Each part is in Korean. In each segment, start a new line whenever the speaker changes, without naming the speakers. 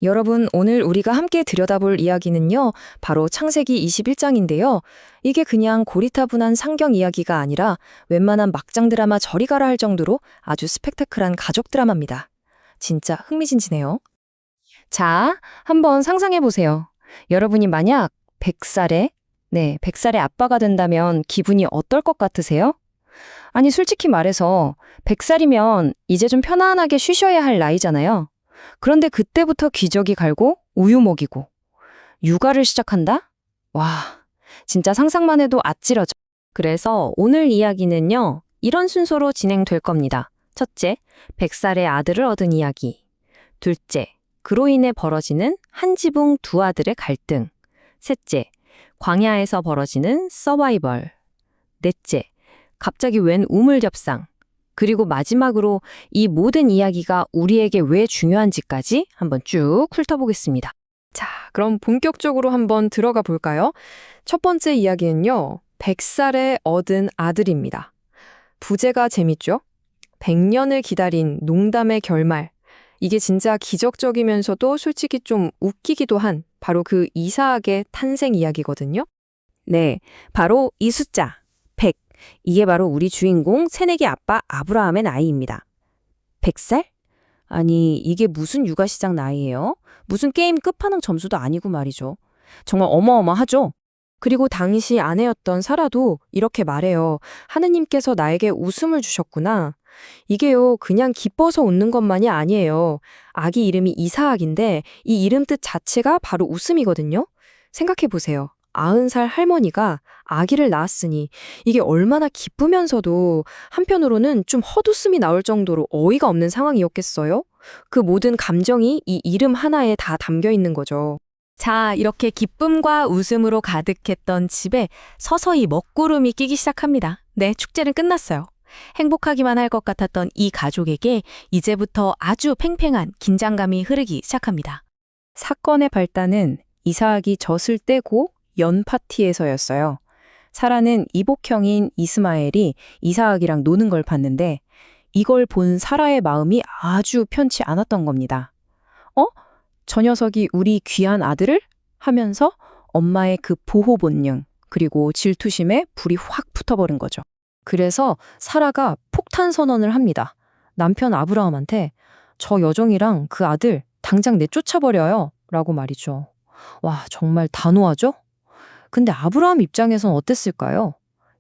여러분, 오늘 우리가 함께 들여다볼 이야기는요, 바로 창세기 21장인데요. 이게 그냥 고리타분한 상경 이야기가 아니라 웬만한 막장 드라마 저리 가라 할 정도로 아주 스펙타클한 가족 드라마입니다. 진짜 흥미진진해요. 자, 한번 상상해 보세요. 여러분이 만약 100살의 아빠가 된다면 기분이 어떨 것 같으세요? 아니, 솔직히 말해서 100살이면 이제 좀 편안하게 쉬셔야 할 나이잖아요. 그런데 그때부터 기저귀 갈고 우유 먹이고 육아를 시작한다? 와, 진짜 상상만 해도 아찔하죠. 그래서 오늘 이야기는요, 이런 순서로 진행될 겁니다. 첫째, 100살의 아들을 얻은 이야기. 둘째, 그로 인해 벌어지는 한 지붕 두 아들의 갈등. 셋째, 광야에서 벌어지는 서바이벌. 넷째, 갑자기 웬 우물겹상. 그리고 마지막으로 이 모든 이야기가 우리에게 왜 중요한지까지 한번 쭉 훑어보겠습니다. 자, 그럼 본격적으로 한번 들어가 볼까요? 첫 번째 이야기는요, 100살에 얻은 아들입니다. 부제가 재밌죠? 100년을 기다린 농담의 결말. 이게 진짜 기적적이면서도 솔직히 좀 웃기기도 한 바로 그 이삭의 탄생 이야기거든요. 네, 바로 이 숫자, 100. 이게 바로 우리 주인공 새내기 아빠 아브라함의 나이입니다. 100살? 아니, 이게 무슨 육아시장 나이예요? 무슨 게임 끝판왕 점수도 아니고 말이죠. 정말 어마어마하죠? 그리고 당시 아내였던 사라도 이렇게 말해요. 하느님께서 나에게 웃음을 주셨구나. 이게요, 그냥 기뻐서 웃는 것만이 아니에요. 아기 이름이 이사학인데 이 이름 뜻 자체가 바로 웃음이거든요. 생각해보세요. 90살 할머니가 아기를 낳았으니 이게 얼마나 기쁘면서도 한편으로는 좀 헛웃음이 나올 정도로 어이가 없는 상황이었겠어요? 그 모든 감정이 이 이름 하나에 다 담겨 있는 거죠. 자, 이렇게 기쁨과 웃음으로 가득했던 집에 서서히 먹구름이 끼기 시작합니다. 네, 축제는 끝났어요. 행복하기만 할 것 같았던 이 가족에게 이제부터 아주 팽팽한 긴장감이 흐르기 시작합니다. 사건의 발단은 이삭이 젖을 떼고 연 파티에서였어요. 사라는 이복형인 이스마엘이 이삭이랑 노는 걸 봤는데 이걸 본 사라의 마음이 아주 편치 않았던 겁니다. 저 녀석이 우리 귀한 아들을? 하면서 엄마의 그 보호 본능 그리고 질투심에 불이 확 붙어버린 거죠. 그래서 사라가 폭탄 선언을 합니다. 남편 아브라함한테 저 여종이랑 그 아들 당장 내쫓아버려요 라고 말이죠. 와, 정말 단호하죠? 근데 아브라함 입장에선 어땠을까요?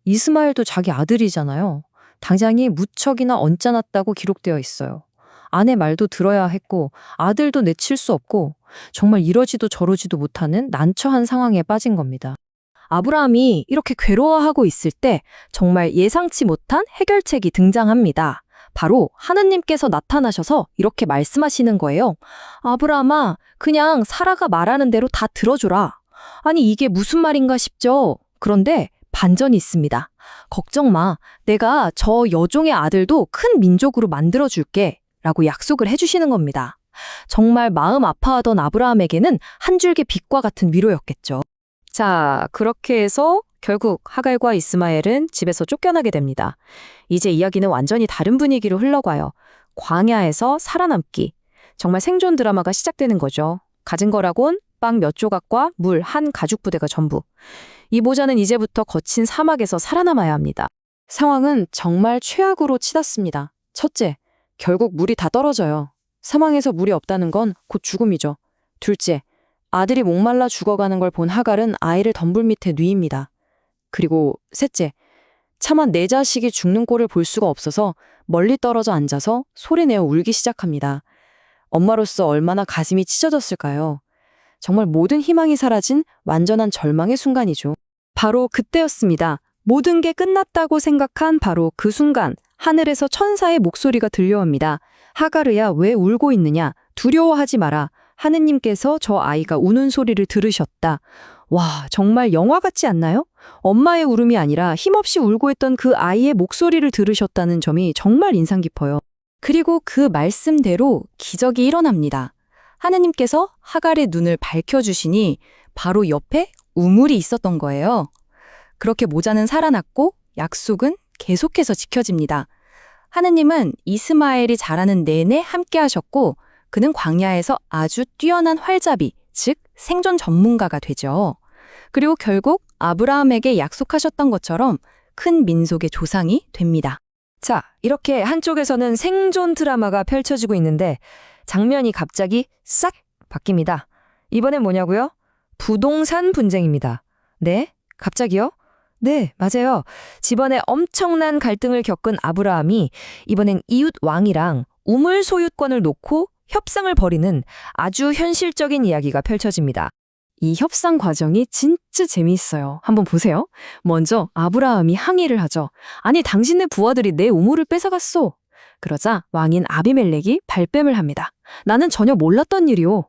이스마엘도 자기 아들이잖아요. 당장이 무척이나 언짢았다고 기록되어 있어요. 아내 말도 들어야 했고 아들도 내칠 수 없고 정말 이러지도 저러지도 못하는 난처한 상황에 빠진 겁니다. 아브라함이 이렇게 괴로워하고 있을 때 정말 예상치 못한 해결책이 등장합니다. 바로 하느님께서 나타나셔서 이렇게 말씀하시는 거예요. 아브라함아, 그냥 사라가 말하는 대로 다 들어줘라. 아니, 이게 무슨 말인가 싶죠? 그런데 반전이 있습니다. 걱정 마. 내가 저 여종의 아들도 큰 민족으로 만들어줄게. 라고 약속을 해주시는 겁니다. 정말 마음 아파하던 아브라함에게는 한 줄기 빛과 같은 위로였겠죠. 자, 그렇게 해서 결국 하갈과 이스마엘은 집에서 쫓겨나게 됩니다. 이제 이야기는 완전히 다른 분위기로 흘러가요. 광야에서 살아남기. 정말 생존 드라마가 시작되는 거죠. 가진 거라곤 빵 몇 조각과 물 한 가죽 부대가 전부. 이 모자는 이제부터 거친 사막에서 살아남아야 합니다. 상황은 정말 최악으로 치닫습니다. 첫째, 결국 물이 다 떨어져요. 사망에서 물이 없다는 건 곧 죽음이죠. 둘째, 아들이 목말라 죽어가는 걸 본 하갈은 아이를 덤불 밑에 뉘입니다. 그리고 셋째, 차마 내 자식이 죽는 꼴을 볼 수가 없어서 멀리 떨어져 앉아서 소리내어 울기 시작합니다. 엄마로서 얼마나 가슴이 찢어졌을까요? 정말 모든 희망이 사라진 완전한 절망의 순간이죠. 바로 그때였습니다. 모든 게 끝났다고 생각한 바로 그 순간 하늘에서 천사의 목소리가 들려옵니다. 하갈이야, 왜 울고 있느냐? 두려워하지 마라. 하느님께서 저 아이가 우는 소리를 들으셨다. 와, 정말 영화 같지 않나요? 엄마의 울음이 아니라 힘없이 울고 있던 그 아이의 목소리를 들으셨다는 점이 정말 인상 깊어요. 그리고 그 말씀대로 기적이 일어납니다. 하느님께서 하갈의 눈을 밝혀주시니 바로 옆에 우물이 있었던 거예요. 그렇게 모자는 살아났고 약속은 계속해서 지켜집니다. 하느님은 이스마엘이 자라는 내내 함께 하셨고 그는 광야에서 아주 뛰어난 활잡이, 즉 생존 전문가가 되죠. 그리고 결국 아브라함에게 약속하셨던 것처럼 큰 민족의 조상이 됩니다. 자, 이렇게 한쪽에서는 생존 드라마가 펼쳐지고 있는데 장면이 갑자기 싹 바뀝니다. 이번엔 뭐냐고요? 부동산 분쟁입니다. 네? 갑자기요? 네, 맞아요. 집안에 엄청난 갈등을 겪은 아브라함이 이번엔 이웃 왕이랑 우물 소유권을 놓고 협상을 벌이는 아주 현실적인 이야기가 펼쳐집니다. 이 협상 과정이 진짜 재미있어요. 한번 보세요. 먼저 아브라함이 항의를 하죠. 아니, 당신네 부하들이 내 우물을 뺏어갔어. 그러자 왕인 아비멜렉이 발뺌을 합니다. 나는 전혀 몰랐던 일이오.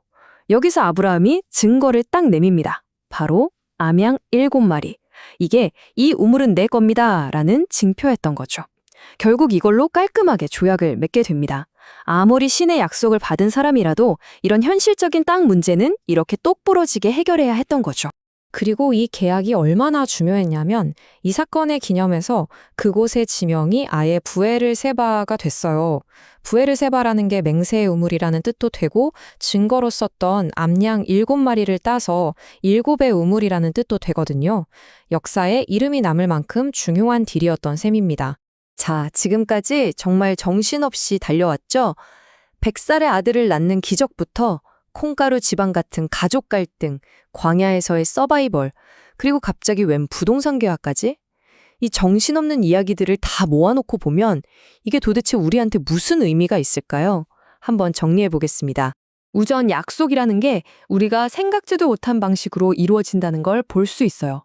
여기서 아브라함이 증거를 딱 내밉니다. 바로 암양 7마리. 이게 이 우물은 내 겁니다. 라는 징표였던 거죠. 결국 이걸로 깔끔하게 조약을 맺게 됩니다. 아무리 신의 약속을 받은 사람이라도 이런 현실적인 땅 문제는 이렇게 똑부러지게 해결해야 했던 거죠. 그리고 이 계약이 얼마나 중요했냐면 이 사건의 기념해서 그곳의 지명이 아예 부에르세바가 됐어요. 부에르세바라는 게 맹세의 우물이라는 뜻도 되고 증거로 썼던 암양 7마리를 따서 7의 우물이라는 뜻도 되거든요. 역사에 이름이 남을 만큼 중요한 딜이었던 셈입니다. 자, 지금까지 정말 정신없이 달려왔죠? 100살의 아들을 낳는 기적부터 콩가루 지방 같은 가족 갈등, 광야에서의 서바이벌, 그리고 갑자기 웬 부동산 계약까지? 이 정신없는 이야기들을 다 모아놓고 보면 이게 도대체 우리한테 무슨 의미가 있을까요? 한번 정리해 보겠습니다. 우선 약속이라는 게 우리가 생각지도 못한 방식으로 이루어진다는 걸 볼 수 있어요.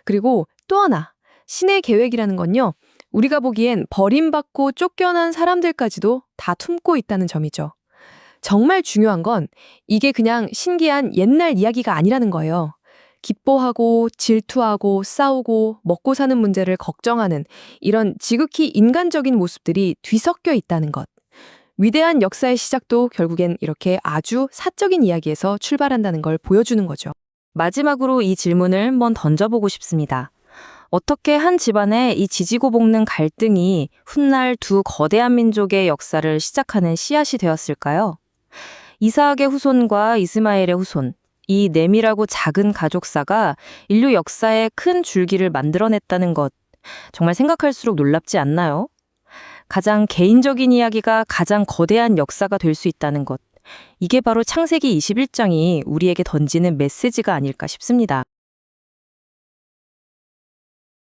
그리고 또 하나, 신의 계획이라는 건요, 우리가 보기엔 버림받고 쫓겨난 사람들까지도 다 품고 있다는 점이죠. 정말 중요한 건 이게 그냥 신기한 옛날 이야기가 아니라는 거예요. 기뻐하고 질투하고 싸우고 먹고 사는 문제를 걱정하는 이런 지극히 인간적인 모습들이 뒤섞여 있다는 것. 위대한 역사의 시작도 결국엔 이렇게 아주 사적인 이야기에서 출발한다는 걸 보여주는 거죠. 마지막으로 이 질문을 한번 던져보고 싶습니다. 어떻게 한 집안에 이 지지고 볶는 갈등이 훗날 두 거대한 민족의 역사를 시작하는 씨앗이 되었을까요? 이삭의 후손과 이스마엘의 후손, 이 내밀하고 작은 가족사가 인류 역사의 큰 줄기를 만들어냈다는 것, 정말 생각할수록 놀랍지 않나요? 가장 개인적인 이야기가 가장 거대한 역사가 될 수 있다는 것, 이게 바로 창세기 21장이 우리에게 던지는 메시지가 아닐까 싶습니다.